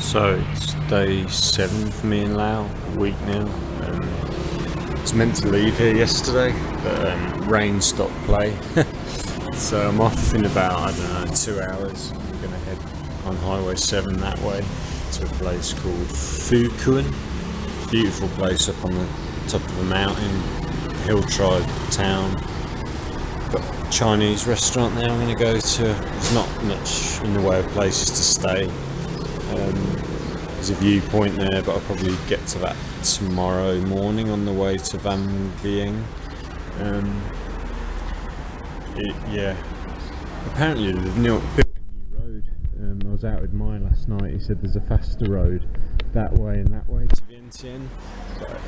So it's day 7 for me in Laos, a week now. I was meant to leave here yesterday, but rain stopped play. So I'm off in about, I don't know, 2 hours. I'm going to head on Highway 7 that way to a place called Phou Khoun. Beautiful place up on the top of a mountain, hilltop town. Got a Chinese restaurant there I'm going to go to. There's not much in the way of places to stay. There's a viewpoint there, but I'll probably get to that tomorrow morning on the way to Vang Vieng. Yeah, apparently they've built a new road. I was out with Mai last night. He said there's a faster road that way and that way to Vientiane.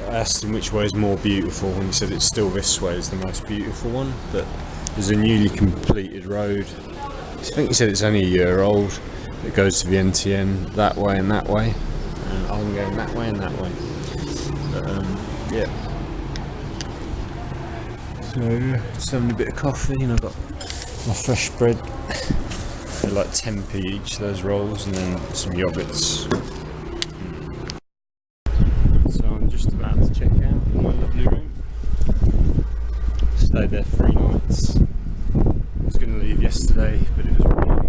I asked him which way is more beautiful, and he said it's still this way is the most beautiful one, but there's a newly completed road. I think he said it's only a year old. It goes to Vientiane that way and that way, and I'm going that way and that way. But, yeah. So just having a bit of coffee, and I've got my fresh bread. They're like 10p each, those rolls, and then some yogurts. So I'm just about to check out my lovely room. Stayed there 3 nights. I was going to leave yesterday, but it was raining.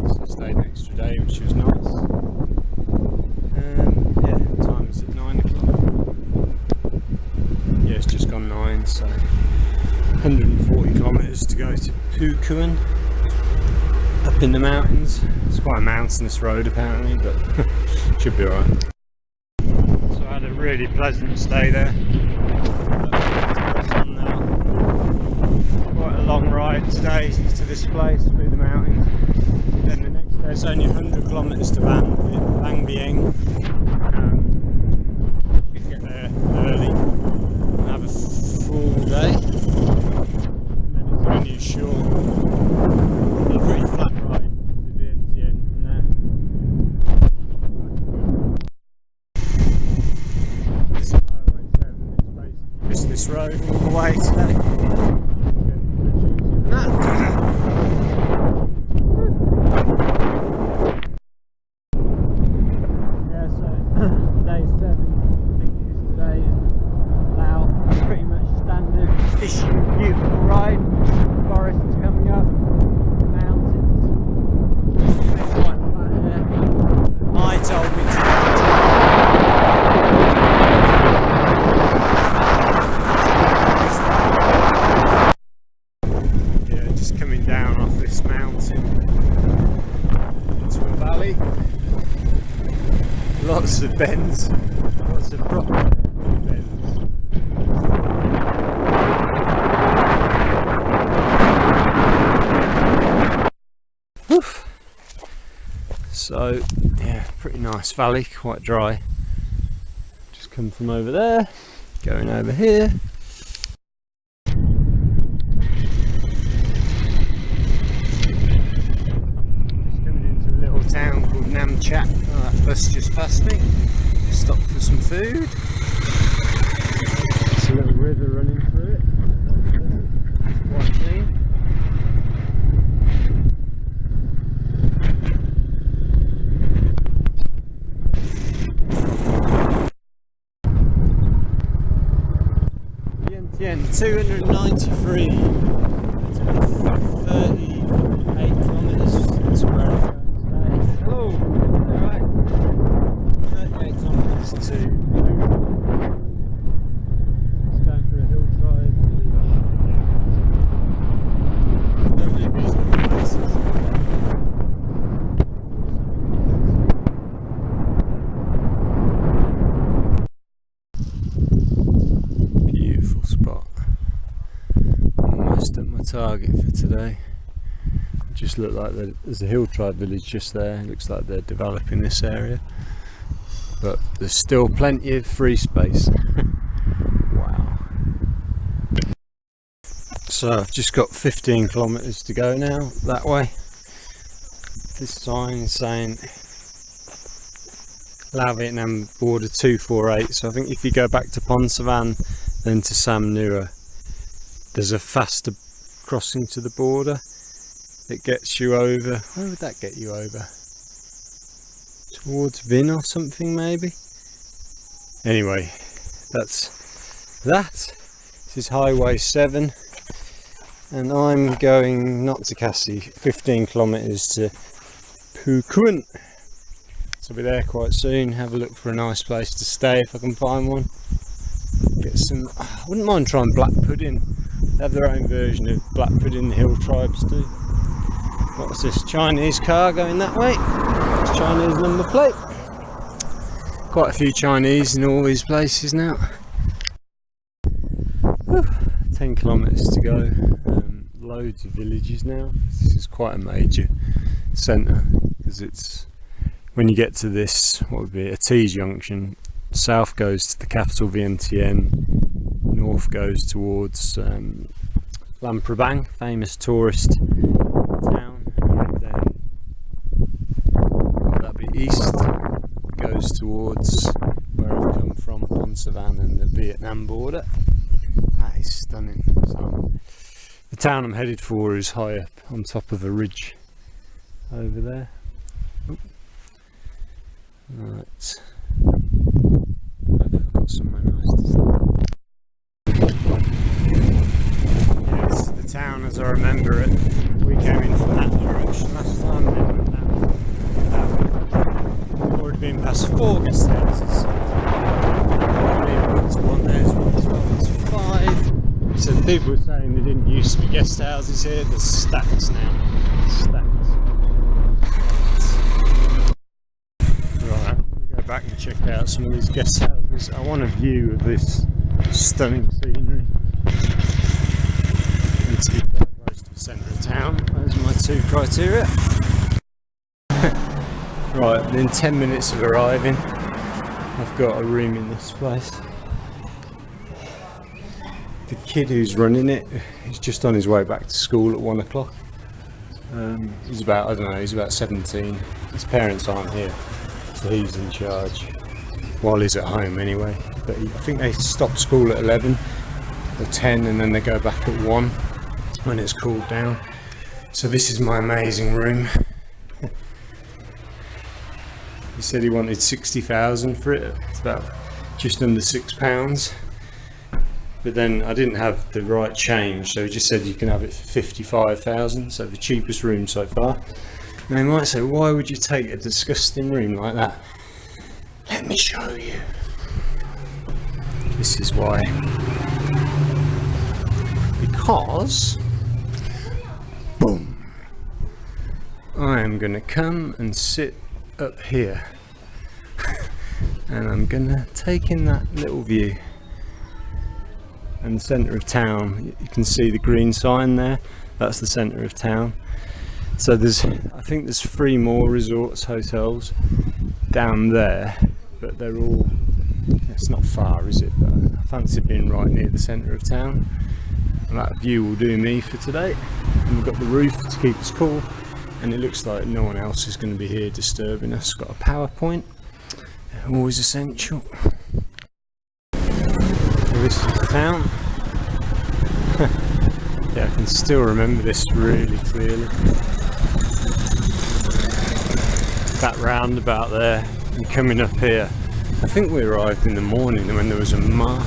So I stayed an extra day, which was nice. Yeah, time is at 9 o'clock. Yeah, it's just gone 9, so 140 kilometres to go to Phou Khoun, up in the mountains. It's quite a mountainous road apparently, but should be alright. So I had a really pleasant stay there. Quite a long ride today to this place through the mountains. Then the next day it's only 100 kilometres to Vang Vieng. You can get there early and have a full day. And then it's only a short, pretty flat ride to Vientiane from there. This is Highway 7, it's basically just this road all the way today. Beautiful ride, forests coming up, mountains, it's quite flat here. I told me to yeah, just coming down off this mountain into a valley, lots of bends, lots of proper bends. So yeah, pretty nice valley, quite dry. Just come from over there, going over here. Just coming into a little town called Nam Chat. Oh, that bus just passed me. Stopped for some food. There's a little river running through it. It's quite clean. Yeah, 293, it's about 38 kilometres to where I'm going today. Hello, alright, 38 kilometres to it's going through a hillside village. Lovely beautiful places. Spot. Almost at my target for today. Just look like there's a hill tribe village just there. It looks like they're developing this area, but there's still plenty of free space. Wow. So I've just got 15 kilometres to go now that way. This sign is saying Laos Vietnam border 248, so I think if you go back to Phonsavan then to Sam Nua, there's a faster crossing to the border. It gets you over, where would that get you over? towards Vin or something maybe. Anyway, that's that. This is Highway 7 and I'm going not to Cassie, 15 kilometres to Phou Khoun. So I'll be there quite soon, have a look for a nice place to stay if I can find one. Get some, I wouldn't mind trying black pudding. They have their own version of black pudding, the hill tribes do. What's this, Chinese car going that way? It's Chinese number plate. Quite a few Chinese in all these places now. Whew, 10 kilometres to go. Loads of villages now. This is quite a major centre because it's, when you get to this, what would be a T-junction, south goes to the capital Vientiane, north goes towards Luang Prabang, famous tourist town, and then that'd be east, goes towards where I've come from, Phonsavan and the Vietnam border. That is stunning. So, the town I'm headed for is high up on top of a ridge over there. Oop. Right, I've got somewhere nice to stay. Yeah, this is the town as I remember it. We came in from that direction last time, then went down. Already been past 4 guest houses. I've even got to one there as well. It's 5. So people were saying there didn't used to be guest houses here. There's stacks now. Stacks. Right, I'm going to go back and check out some of these guest houses. I want a view of this stunning scenery. Need to be quite close to the centre of town. Those are my 2 criteria. Right, within 10 minutes of arriving, I've got a room in this place. The kid who's running it is just on his way back to school at 1 o'clock. He's about, I don't know, he's about 17. His parents aren't here, so he's in charge. While he's at home anyway. But I think they stop school at 11 or 10 and then they go back at 1 when it's cooled down. So this is my amazing room. He said he wanted 60,000 for it. It's about just under £6. But then I didn't have the right change, so he just said you can have it for 55,000, so the cheapest room so far. Now you might say, why would you take a disgusting room like that? Let me show you. This is why. Because, boom, I am going to come and sit up here and I'm going to take in that little view. And the centre of town, you can see the green sign there, that's the centre of town. So I think there's 3 more resorts, hotels down there, but they're all, it's not far is it, but I fancy being right near the centre of town. And that view will do me for today. And we've got the roof to keep us cool, and it looks like no one else is going to be here disturbing us. Got a power point, always essential. This is the town. Yeah, I can still remember this really clearly. That roundabout there, and coming up here. I think we arrived in the morning when there was a market.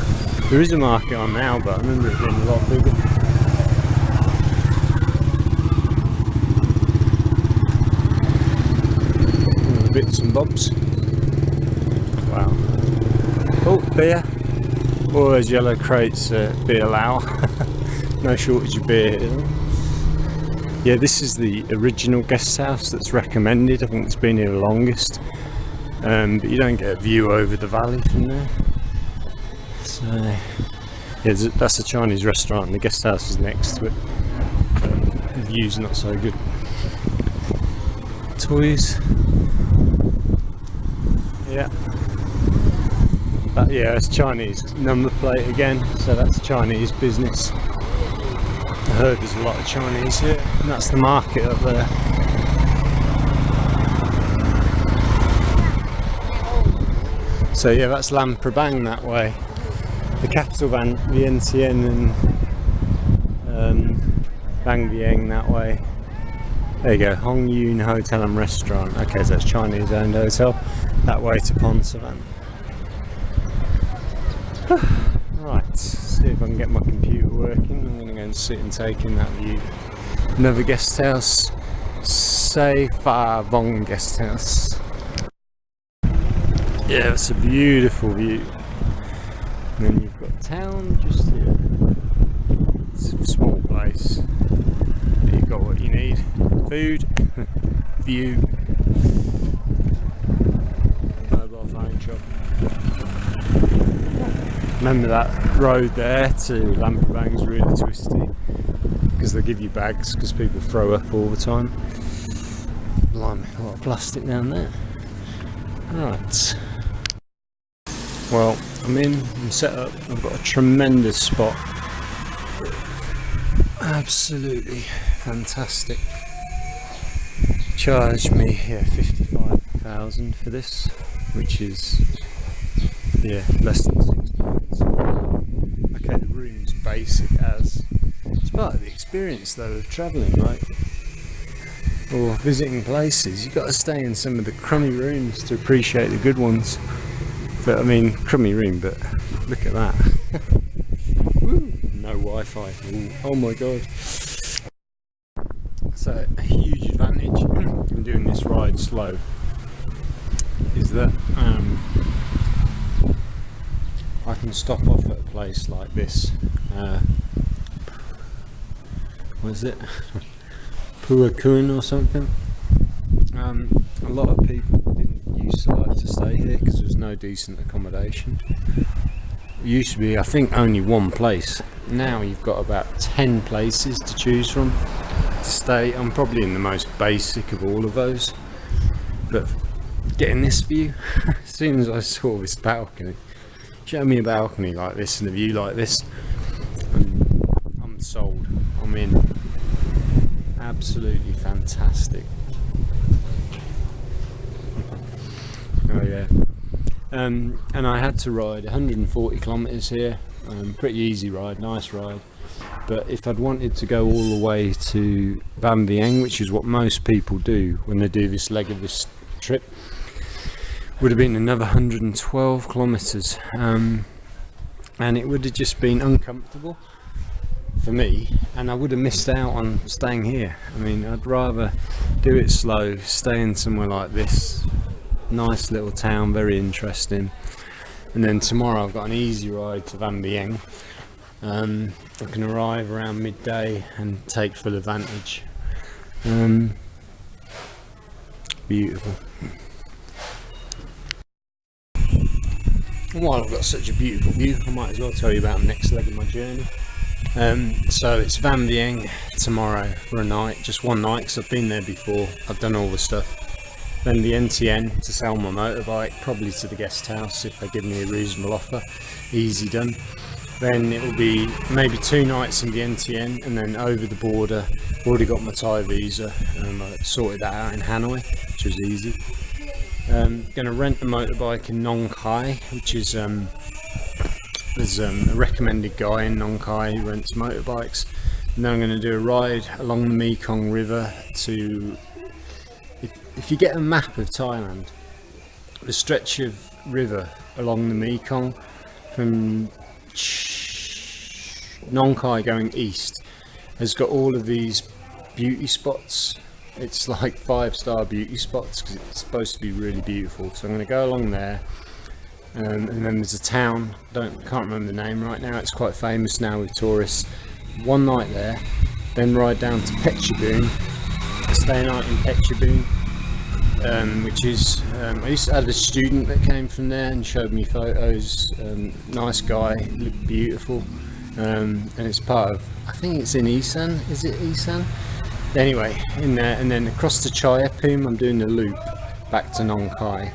There is a market on now, but I remember it being a lot bigger. Bits and bobs. Wow. Oh, beer. All those yellow crates, beer Laos. No shortage of beer here. Yeah, this is the original guest house that's recommended. I think it's been here the longest. But you don't get a view over the valley from there. So, yeah, that's a Chinese restaurant and the guest house is next to it. The view's not so good. Toys. Yeah. But yeah, it's Chinese number plate again, so that's Chinese business. I heard there's a lot of Chinese here, and that's the market up there. So yeah, that's Luang Prabang that way. The capital Vientiane and Vang Vieng that way. There you go, Hong Yun Hotel and Restaurant. Okay, so that's Chinese owned hotel. That way to Phonsavan. Right, see if I can get my computer working. I'm going to go and sit and take in that view. Another guest house, Phou Khoun guest house. Yeah, it's a beautiful view. And then you've got town just here. It's a small place. You've got what you need. Food, view, mobile phone shop. Remember that road there to Lampabang's really twisty because they give you bags because people throw up all the time. Blimey, a lot of plastic down there. Right. Well, I'm set up. I've got a tremendous spot. Absolutely fantastic. Charged me 55,000 for this, which is less than 6 pounds. Okay, the room's basic as it's part of the experience though of travelling, right? Or visiting places. You've got to stay in some of the crummy rooms to appreciate the good ones. But I mean, crummy room, but look at that. Woo, no Wi-Fi. Ooh, oh my god. So a huge advantage in doing this ride slow is that I can stop off at a place like this. What is it? Phou Khoun or something. A lot of people didn't used to like to stay here because there was no decent accommodation. It used to be, I think, only one place. Now you've got about 10 places to choose from to stay. I'm probably in the most basic of all of those. But getting this view, as soon as I saw this balcony, show me a balcony like this and a view like this, I'm sold. I'm in. Absolutely fantastic. Oh yeah. And I had to ride 140 kilometers here. Pretty easy ride, nice ride. But if I'd wanted to go all the way to Vang Vieng, which is what most people do when they do this leg of this trip, would have been another 112 kilometers. And it would have just been uncomfortable for me, and I would have missed out on staying here. I mean, I'd rather do it slow, stay in somewhere like this. Nice little town, very interesting. And then tomorrow I've got an easy ride to Vang Vieng. I can arrive around midday and take full advantage. Beautiful. And while I've got such a beautiful view, I might as well tell you about the next leg of my journey. So it's Vang Vieng tomorrow for a night, just one night, because I've been there before. I've done all the stuff. Then the NTN to sell my motorbike, probably to the guest house if they give me a reasonable offer. Easy done. Then it will be maybe 2 nights in the NTN, and then over the border. Already got my Thai visa, I sorted that out in Hanoi, which was easy. Going to rent a motorbike in Nong Khai, which is there's a recommended guy in Nong Khai who rents motorbikes. And then I'm going to do a ride along the Mekong River to. If you get a map of Thailand, the stretch of river along the Mekong from Nong Khai going east has got all of these beauty spots. It's like 5-star beauty spots because it's supposed to be really beautiful. So I'm going to go along there, and then there's a town, can't remember the name right now, it's quite famous now with tourists. One night there, then ride down to Phetchabun, stay a night in Phetchabun. Which is, I used to have a student that came from there and showed me photos. Nice guy, looked beautiful, and it's part of, I think it's in Isan, is it Isan? Anyway, in there, and then across to Chayapum, I'm doing the loop back to Nong Khai.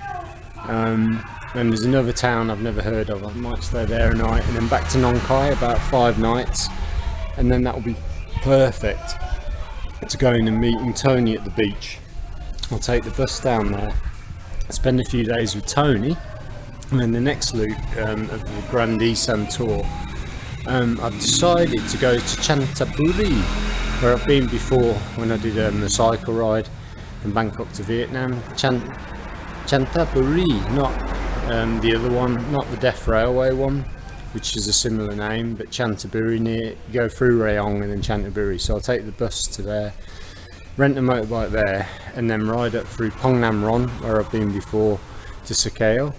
Then there's another town I've never heard of, I might stay there a night, and then back to Nong Khai, about 5 nights, and then that will be perfect to go in and meeting Tony at the beach. I'll take the bus down there, spend a few days with Tony, and then the next loop of the Grand Isan tour, I've decided to go to Chanthaburi, where I've been before when I did the cycle ride from Bangkok to Vietnam. Chanthaburi, not the other one, not the Deaf Railway one, which is a similar name, but Chanthaburi, near, go through Rayong and then Chanthaburi. So I'll take the bus to there, rent a motorbike there, and then ride up through Phong Nam Ron, where I've been before, to Sakeo,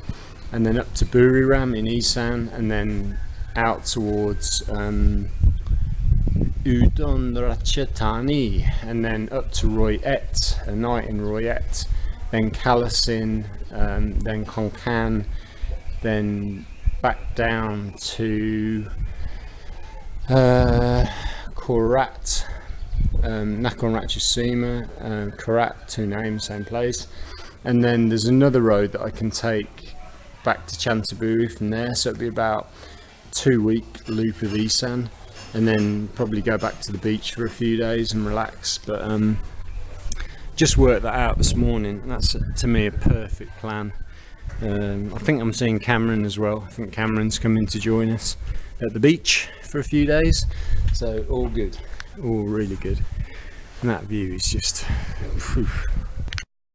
and then up to Buriram in Isan, and then out towards Udon Ratchathani, and then up to Roy Et, a night in Roy Et, then Kalasin, then Khon Kaen, then back down to Korat, Nakhon Ratchasima, Korat, two names, same place. And then there's another road that I can take back to Chanthaburi from there, so it'll be about 2-week loop of Isan, and then probably go back to the beach for a few days and relax. But just worked that out this morning, and that's to me a perfect plan. I think I'm seeing Cameron as well. I think Cameron's coming to join us at the beach for a few days, so all good, all really good. And that view is just, phew.